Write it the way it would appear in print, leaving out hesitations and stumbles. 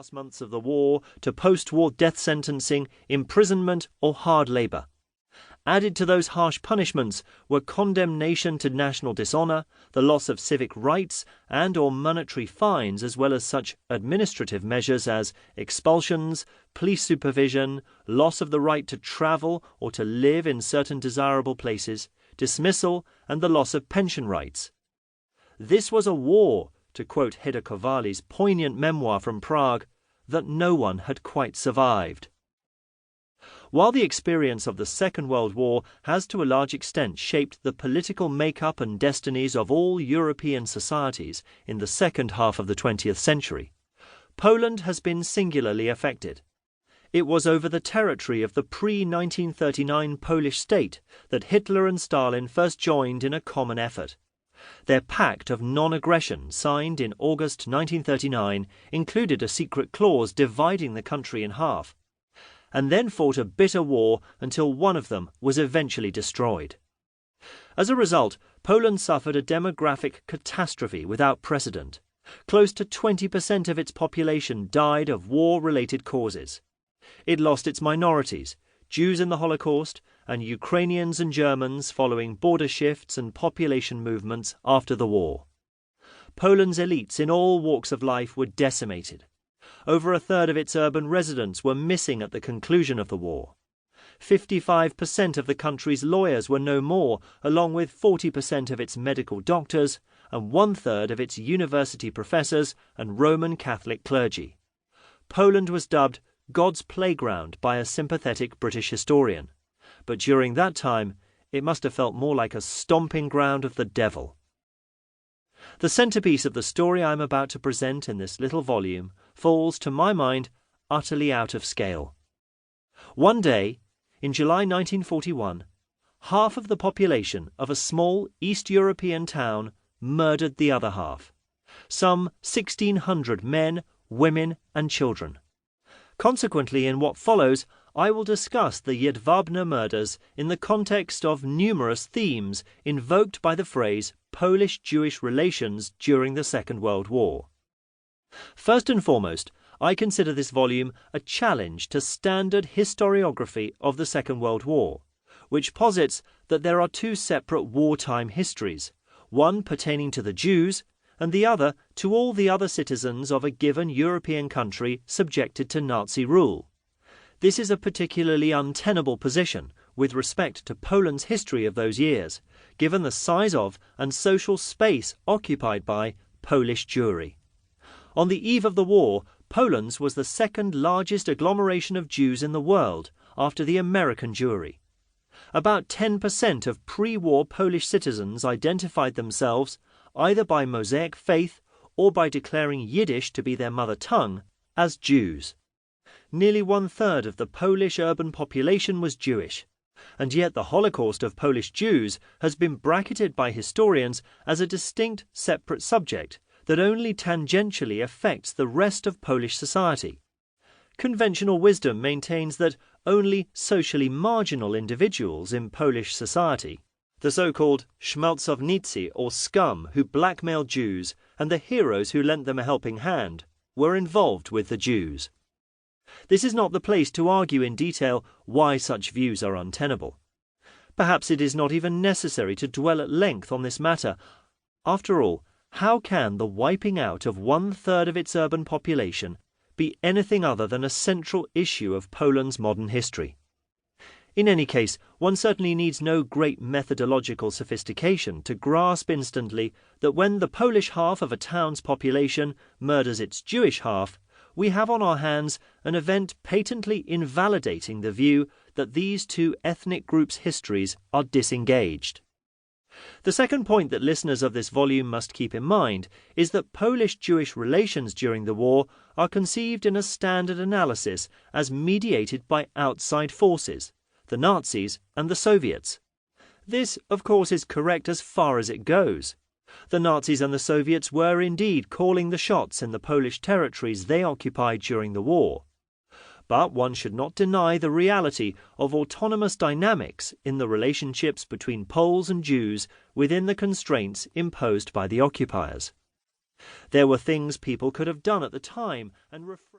last months of the war to post-war death sentencing, imprisonment, or hard labor. Added to those harsh punishments were condemnation to national dishonor, the loss of civic rights, and or monetary fines, as well as such administrative measures as expulsions, police supervision, loss of the right to travel or to live in certain desirable places, dismissal, and the loss of pension rights. This was a war, to quote Heda Kovali's poignant memoir from Prague, that no one had quite survived. While the experience of the Second World War has to a large extent shaped the political makeup and destinies of all European societies in the second half of the 20th century, Poland has been singularly affected. It was over the territory of the pre-1939 Polish state that Hitler and Stalin first joined in a common effort. Their pact of non-aggression, signed in August 1939, included a secret clause dividing the country in half, and then fought a bitter war until one of them was eventually destroyed. As a result, Poland suffered a demographic catastrophe without precedent. Close to 20% of its population died of war-related causes. It lost its minorities, Jews in the Holocaust, and Ukrainians and Germans following border shifts and population movements after the war. Poland's elites in all walks of life were decimated. Over a third of its urban residents were missing at the conclusion of the war. 55% of the country's lawyers were no more, along with 40% of its medical doctors and one-third of its university professors and Roman Catholic clergy. Poland was dubbed God's playground by a sympathetic British historian, but during that time it must have felt more like a stomping ground of the devil. The centerpiece of the story I am about to present in this little volume falls, to my mind, utterly out of scale. One day, in July 1941, half of the population of a small East European town murdered the other half. Some 1,600 men, women, and children. Consequently, in what follows, I will discuss the Jedwabne murders in the context of numerous themes invoked by the phrase Polish-Jewish relations during the Second World War. First and foremost, I consider this volume a challenge to standard historiography of the Second World War, which posits that there are two separate wartime histories, one pertaining to the Jews and the other to all the other citizens of a given European country subjected to Nazi rule. This is a particularly untenable position with respect to Poland's history of those years, given the size of and social space occupied by Polish Jewry. On the eve of the war, Poland's was the second largest agglomeration of Jews in the world after the American Jewry. About 10% of pre-war Polish citizens identified themselves either by Mosaic faith or by declaring Yiddish to be their mother tongue as Jews. Nearly one-third of the Polish urban population was Jewish, and yet the Holocaust of Polish Jews has been bracketed by historians as a distinct separate subject that only tangentially affects the rest of Polish society. Conventional wisdom maintains that only socially marginal individuals in Polish society, the so-called szmalcownicy or scum who blackmailed Jews and the heroes who lent them a helping hand, were involved with the Jews. This is not the place to argue in detail why such views are untenable. Perhaps it is not even necessary to dwell at length on this matter. After all, how can the wiping out of one-third of its urban population be anything other than a central issue of Poland's modern history? In any case, one certainly needs no great methodological sophistication to grasp instantly that when the Polish half of a town's population murders its Jewish half, we have on our hands an event patently invalidating the view that these two ethnic groups' histories are disengaged. The second point that listeners of this volume must keep in mind is that Polish-Jewish relations during the war are conceived in a standard analysis as mediated by outside forces, the Nazis and the Soviets. This, of course, is correct as far as it goes. The Nazis and the Soviets were indeed calling the shots in the Polish territories they occupied during the war. But one should not deny the reality of autonomous dynamics in the relationships between Poles and Jews within the constraints imposed by the occupiers. There were things people could have done at the time and